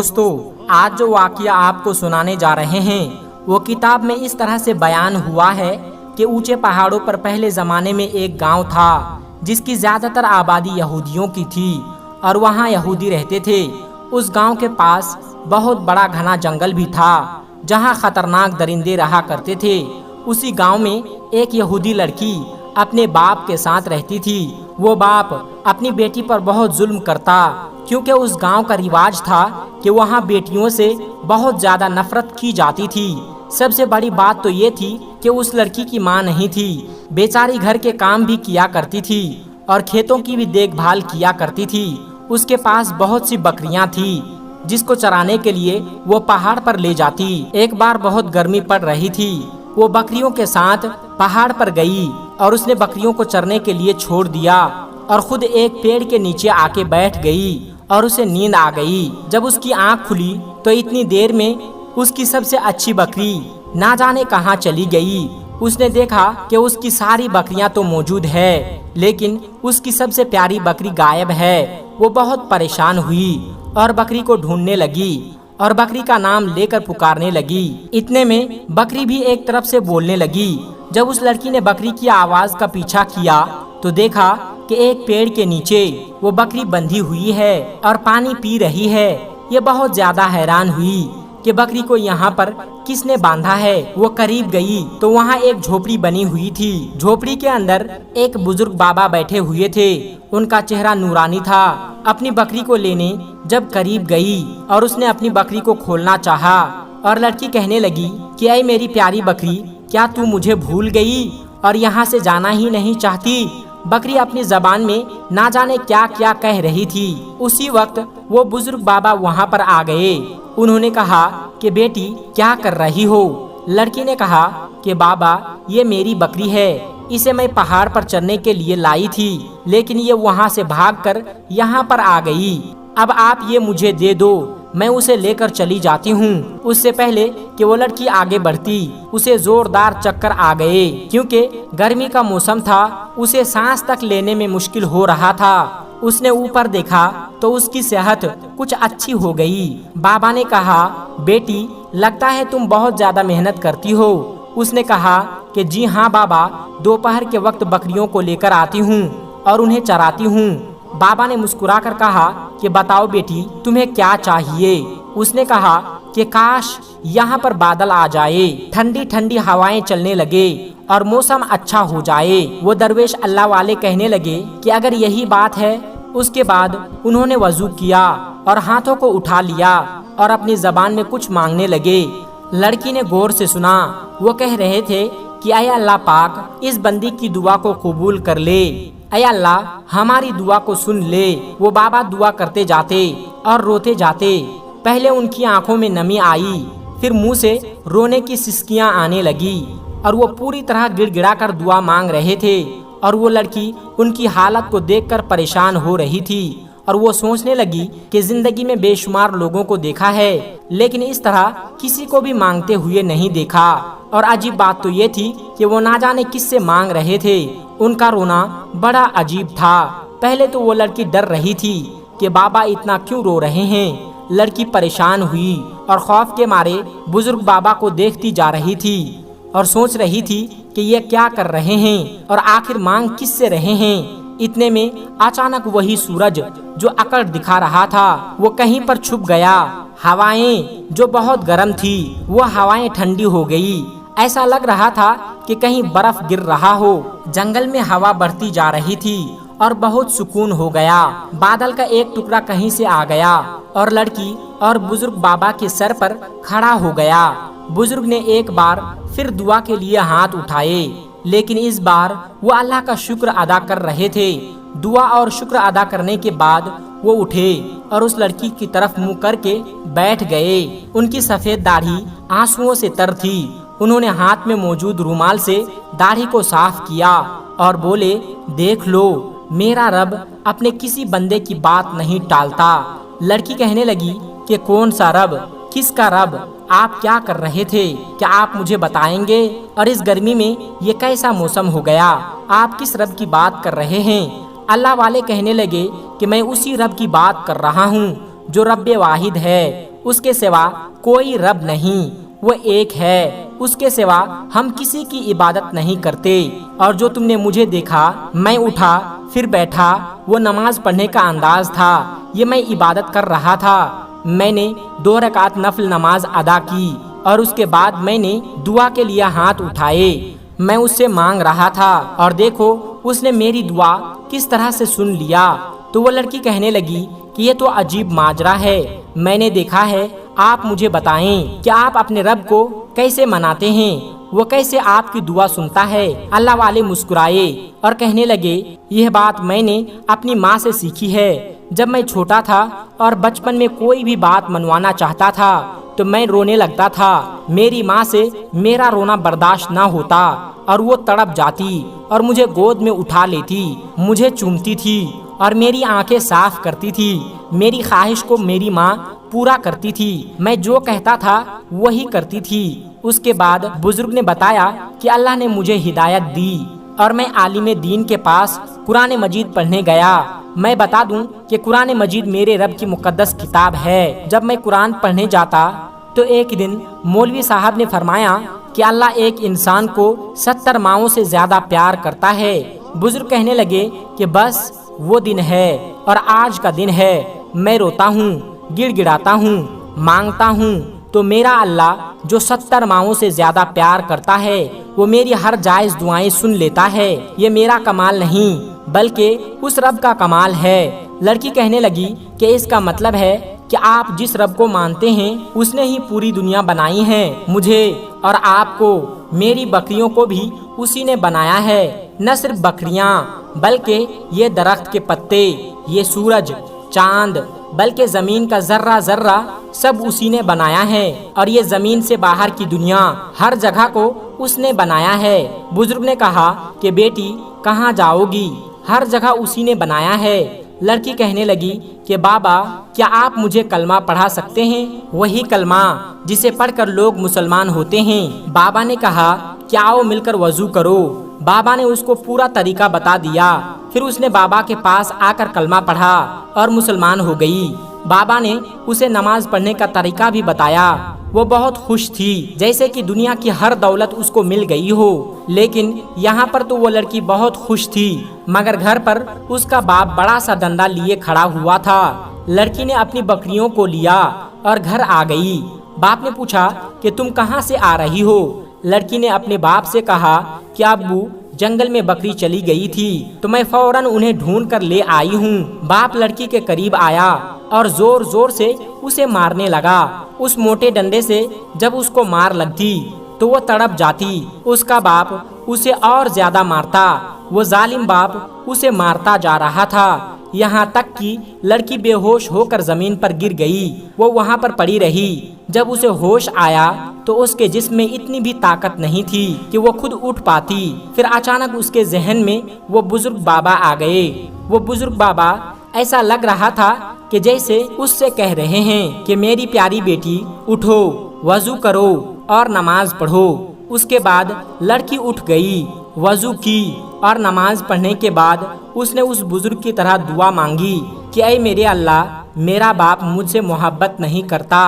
دوستو، آج جو واقعہ آپ کو سنانے جا رہے ہیں وہ کتاب میں اس طرح سے بیان ہوا ہے کہ اونچے پہاڑوں پر پہلے زمانے میں ایک گاؤں تھا جس کی زیادہ تر آبادی یہودیوں کی تھی اور وہاں یہودی رہتے تھے۔ اس گاؤں کے پاس بہت بڑا گھنا جنگل بھی تھا جہاں خطرناک درندے رہا کرتے تھے۔ اسی گاؤں میں ایک یہودی لڑکی اپنے باپ کے ساتھ رہتی تھی۔ وہ باپ اپنی بیٹی پر بہت ظلم کرتا کیونکہ اس گاؤں کا رواج تھا کہ وہاں بیٹیوں سے بہت زیادہ نفرت کی جاتی تھی۔ سب سے بڑی بات تو یہ تھی کہ اس لڑکی کی ماں نہیں تھی، بیچاری گھر کے کام بھی کیا کرتی تھی اور کھیتوں کی بھی دیکھ بھال کیا کرتی تھی۔ اس کے پاس بہت سی بکریاں تھی جس کو چرانے کے لیے وہ پہاڑ پر لے جاتی۔ ایک بار بہت گرمی پڑ رہی تھی، وہ بکریوں کے ساتھ پہاڑ پر گئی اور اس نے بکریوں کو چرنے کے لیے چھوڑ دیا اور خود ایک پیڑ کے نیچے آ کے بیٹھ گئی اور اسے نیند آ گئی۔ جب اس کی آنکھ کھلی تو اتنی دیر میں اس کی سب سے اچھی بکری نہ جانے کہاں چلی گئی۔ اس نے دیکھا کہ اس کی ساری بکریاں تو موجود ہے لیکن اس کی سب سے پیاری بکری غائب ہے۔ وہ بہت پریشان ہوئی اور بکری کو ڈھونڈنے لگی اور بکری کا نام لے کر پکارنے لگی۔ اتنے میں بکری بھی ایک طرف سے بولنے لگی۔ جب اس لڑکی نے بکری کی آواز کا پیچھا کیا تو دیکھا کہ ایک پیڑ کے نیچے وہ بکری بندھی ہوئی ہے اور پانی پی رہی ہے۔ یہ بہت زیادہ حیران ہوئی کہ بکری کو یہاں پر کس نے باندھا ہے۔ وہ قریب گئی تو وہاں ایک جھوپڑی بنی ہوئی تھی۔ جھوپڑی کے اندر ایک بزرگ بابا بیٹھے ہوئے تھے، ان کا چہرہ نورانی تھا۔ اپنی بکری کو لینے جب قریب گئی اور اس نے اپنی بکری کو کھولنا چاہا اور لڑکی کہنے لگی کہ اے میری پیاری بکری، کیا تو مجھے بھول گئی اور یہاں سے جانا ہی نہیں چاہتی؟ بکری اپنی زبان میں نہ جانے کیا کیا کہہ رہی تھی۔ اسی وقت وہ بزرگ بابا وہاں پر آ گئے۔ انہوں نے کہا کہ بیٹی کیا کر رہی ہو؟ لڑکی نے کہا کہ بابا یہ میری بکری ہے، اسے میں پہاڑ پر چرنے کے لیے لائی تھی لیکن یہ وہاں سے بھاگ کر یہاں پر آ گئی۔ اب آپ یہ مجھے دے دو، میں اسے لے کر چلی جاتی ہوں۔ اس سے پہلے کہ وہ لڑکی آگے بڑھتی اسے زوردار چکر آ گئے کیونکہ گرمی کا موسم تھا، اسے سانس تک لینے میں مشکل ہو رہا تھا۔ اس نے اوپر دیکھا تو اس کی صحت کچھ اچھی ہو گئی۔ بابا نے کہا بیٹی لگتا ہے تم بہت زیادہ محنت کرتی ہو۔ اس نے کہا کہ جی ہاں بابا، دوپہر کے وقت بکریوں کو لے کر آتی ہوں اور انہیں چراتی ہوں۔ بابا نے مسکرا کر کہا کہ بتاؤ بیٹی تمہیں کیا چاہیے؟ اس نے کہا کہ کاش یہاں پر بادل آ جائے، ٹھنڈی ٹھنڈی ہوائیں چلنے لگے اور موسم اچھا ہو جائے۔ وہ درویش اللہ والے کہنے لگے کہ اگر یہی بات ہے۔ اس کے بعد انہوں نے وضو کیا اور ہاتھوں کو اٹھا لیا اور اپنی زبان میں کچھ مانگنے لگے۔ لڑکی نے غور سے سنا، وہ کہہ رہے تھے کہ اے اللہ پاک اس بندی کی دعا کو قبول کر لے، اے اللہ ہماری دعا کو سن لے۔ وہ بابا دعا کرتے جاتے اور روتے جاتے۔ پہلے ان کی آنکھوں میں نمی آئی، پھر منہ سے رونے کی سسکیاں آنے لگی اور وہ پوری طرح گڑ گڑا کر دعا مانگ رہے تھے اور وہ لڑکی ان کی حالت کو دیکھ کر پریشان ہو رہی تھی اور وہ سوچنے لگی کہ زندگی میں بے شمار لوگوں کو دیکھا ہے لیکن اس طرح کسی کو بھی مانگتے ہوئے نہیں دیکھا۔ اور عجیب بات تو یہ تھی کہ وہ نہ جانے کس سے مانگ رہے تھے۔ ان کا رونا بڑا عجیب تھا۔ پہلے تو وہ لڑکی ڈر رہی تھی کہ بابا اتنا کیوں رو رہے ہیں۔ لڑکی پریشان ہوئی اور خوف کے مارے بزرگ بابا کو دیکھتی جا رہی تھی اور سوچ رہی تھی کہ یہ کیا کر رہے ہیں اور آخر مانگ کس سے رہے ہیں۔ اتنے میں اچانک وہی سورج جو اکڑ دکھا رہا تھا وہ کہیں پر چھپ گیا۔ ہوائیں جو بہت گرم تھی وہ ہوائیں ٹھنڈی ہو گئی، ایسا لگ رہا تھا کہ کہیں برف گر رہا ہو۔ جنگل میں ہوا بڑھتی جا رہی تھی اور بہت سکون ہو گیا۔ بادل کا ایک ٹکڑا کہیں سے آ گیا اور لڑکی اور بزرگ بابا کے سر پر کھڑا ہو گیا۔ بزرگ نے ایک بار پھر دعا کے لیے ہاتھ اٹھائے لیکن اس بار وہ اللہ کا شکر ادا کر رہے تھے۔ دعا اور شکر ادا کرنے کے بعد وہ اٹھے اور اس لڑکی کی طرف منہ کر کے بیٹھ گئے۔ ان کی سفید داڑھی آنسوؤں سے تر تھی۔ انہوں نے ہاتھ میں موجود رومال سے داڑھی کو صاف کیا اور بولے دیکھ لو میرا رب اپنے کسی بندے کی بات نہیں ٹالتا۔ لڑکی کہنے لگی کہ کون سا رب؟ کس کا رب؟ آپ کیا کر رہے تھے؟ کیا آپ مجھے بتائیں گے؟ اور اس گرمی میں یہ کیسا موسم ہو گیا؟ آپ کس رب کی بات کر رہے ہیں؟ اللہ والے کہنے لگے کہ میں اسی رب کی بات کر رہا ہوں جو رب واحد ہے اس کے سوا کوئی رب نہیں، وہ ایک ہے، اس کے سوا ہم کسی کی عبادت نہیں کرتے۔ اور جو تم نے مجھے دیکھا، میں اٹھا پھر بیٹھا، وہ نماز پڑھنے کا انداز تھا، یہ میں عبادت کر رہا تھا۔ میں نے 2 رکعت نفل نماز ادا کی اور اس کے بعد میں نے دعا کے لیے ہاتھ اٹھائے، میں اس سے مانگ رہا تھا، اور دیکھو اس نے میری دعا کس طرح سے سن لیا۔ تو وہ لڑکی کہنے لگی کہ یہ تو عجیب ماجرا ہے، میں نے دیکھا ہے، آپ مجھے بتائیں کہ آپ اپنے رب کو کیسے مناتے ہیں، وہ کیسے آپ کی دعا سنتا ہے۔ اللہ والے مسکرائے اور کہنے لگے یہ بات میں نے اپنی ماں سے سیکھی ہے۔ جب میں چھوٹا تھا اور بچپن میں کوئی بھی بات منوانا چاہتا تھا تو میں رونے لگتا تھا، میری ماں سے میرا رونا برداشت نہ ہوتا اور وہ تڑپ جاتی اور مجھے گود میں اٹھا لیتی، مجھے چومتی تھی اور میری آنکھیں صاف کرتی تھی، میری خواہش کو میری ماں پورا کرتی تھی، میں جو کہتا تھا وہی کرتی تھی۔ اس کے بعد بزرگ نے بتایا کہ اللہ نے مجھے ہدایت دی اور میں عالم دین کے پاس قرآن مجید پڑھنے گیا۔ میں بتا دوں کہ قرآن مجید میرے رب کی مقدس کتاب ہے۔ جب میں قرآن پڑھنے جاتا تو ایک دن مولوی صاحب نے فرمایا کہ اللہ ایک انسان کو 70 ماؤں سے زیادہ پیار کرتا ہے۔ بزرگ کہنے لگے کہ بس وہ دن ہے اور آج کا دن ہے، میں روتا ہوں، گڑ گڑاتا ہوں، مانگتا ہوں تو میرا اللہ جو 70 ماؤں سے زیادہ پیار کرتا ہے وہ میری ہر جائز دعائیں سن لیتا ہے۔ یہ میرا کمال نہیں بلکہ اس رب کا کمال ہے۔ لڑکی کہنے لگی کہ اس کا مطلب ہے کہ آپ جس رب کو مانتے ہیں اس نے ہی پوری دنیا بنائی ہے، مجھے اور آپ کو، میری بکریوں کو بھی اسی نے بنایا ہے، نہ صرف بکریاں بلکہ یہ درخت کے پتے، یہ سورج، چاند، بلکہ زمین کا ذرہ ذرہ سب اسی نے بنایا ہے، اور یہ زمین سے باہر کی دنیا، ہر جگہ کو اس نے بنایا ہے۔ بزرگ نے کہا کہ بیٹی کہاں جاؤ گی؟ ہر جگہ اسی نے بنایا ہے۔ لڑکی کہنے لگی کہ بابا کیا آپ مجھے کلمہ پڑھا سکتے ہیں، وہی کلمہ جسے پڑھ کر لوگ مسلمان ہوتے ہیں۔ بابا نے کہا کہ آؤ مل کر وضو کرو۔ بابا نے اس کو پورا طریقہ بتا دیا، پھر اس نے بابا کے پاس آ کر کلمہ پڑھا اور مسلمان ہو گئی۔ بابا نے اسے نماز پڑھنے کا طریقہ بھی بتایا۔ وہ بہت خوش تھی، جیسے کہ دنیا کی ہر دولت اس کو مل گئی ہو، لیکن یہاں پر تو وہ لڑکی بہت خوش تھی، مگر گھر پر اس کا باپ بڑا سا ڈنڈا لیے کھڑا ہوا تھا۔ لڑکی نے اپنی بکریوں کو لیا اور گھر آ گئی۔ باپ نے پوچھا کہ تم کہاں سے آ رہی ہو؟ لڑکی نے اپنے باپ سے کہا کہ ابو جنگل میں بکری چلی گئی تھی تو میں فوراً انہیں ڈھونڈ کر لے آئی ہوں۔ باپ لڑکی کے قریب آیا اور زور زور سے اسے مارنے لگا۔ اس موٹے ڈنڈے سے جب اس کو مار لگتی تو وہ تڑپ جاتی، اس کا باپ اسے اور زیادہ مارتا، وہ ظالم باپ اسے مارتا جا رہا تھا، یہاں تک کہ لڑکی بے ہوش ہو کر زمین پر گر گئی۔ وہ وہاں پر پڑی رہی۔ جب اسے ہوش آیا تو اس کے جسم میں اتنی بھی طاقت نہیں تھی کہ وہ خود اٹھ پاتی۔ پھر اچانک اس کے ذہن میں وہ بزرگ بابا آ گئے۔ وہ بزرگ بابا ایسا لگ رہا تھا کہ جیسے اس سے کہہ رہے ہیں کہ میری پیاری بیٹی اٹھو، وضو کرو اور نماز پڑھو۔ اس کے بعد لڑکی اٹھ گئی، وضو کی اور نماز پڑھنے کے بعد اس نے اس بزرگ کی طرح دعا مانگی کہ اے میرے اللہ، میرا باپ مجھ سے محبت نہیں کرتا،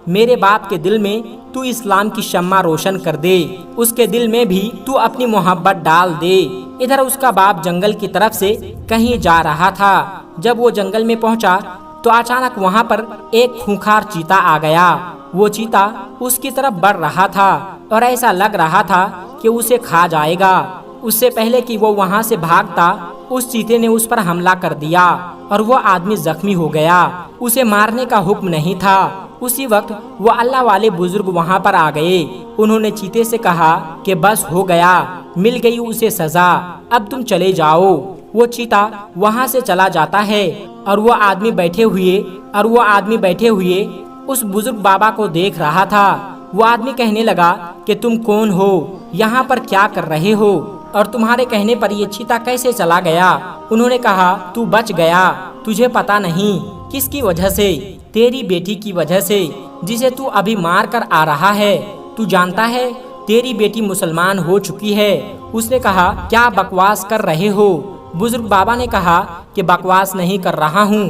میرے باپ کے دل میں تو اسلام کی شمع روشن کر دے، اس کے دل میں بھی تو اپنی محبت ڈال دے۔ ادھر اس کا باپ جنگل کی طرف سے کہیں جا رہا تھا۔ جب وہ جنگل میں پہنچا تو اچانک وہاں پر ایک خونخوار چیتا آ گیا۔ وہ چیتا اس کی طرف بڑھ رہا تھا اور ایسا لگ رہا تھا کہ اسے کھا جائے گا۔ اس سے پہلے کہ وہ وہاں سے بھاگتا، اس چیتے نے اس پر حملہ کر دیا اور وہ آدمی زخمی ہو گیا۔ اسے مارنے کا حکم نہیں تھا۔ اسی وقت وہ اللہ والے بزرگ وہاں پر آ گئے۔ انہوں نے چیتے سے کہا کہ بس ہو گیا، مل گئی اسے سزا، اب تم چلے جاؤ۔ وہ چیتا وہاں سے چلا جاتا ہے اور وہ آدمی بیٹھے ہوئے اس بزرگ بابا کو دیکھ رہا تھا۔ وہ آدمی کہنے لگا کہ تم کون ہو، یہاں پر کیا کر رہے ہو، اور تمہارے کہنے پر یہ چیتا کیسے چلا گیا؟ انہوں نے کہا تو بچ گیا، تجھے پتا نہیں کس کی وجہ سے، تیری بیٹی کی وجہ سے، جسے تو ابھی مار کر آ رہا ہے۔ تو جانتا ہے تیری بیٹی مسلمان ہو چکی ہے۔ اس نے کہا کیا بکواس کر رہے ہو؟ بزرگ بابا نے کہا کہ بکواس نہیں کر رہا ہوں۔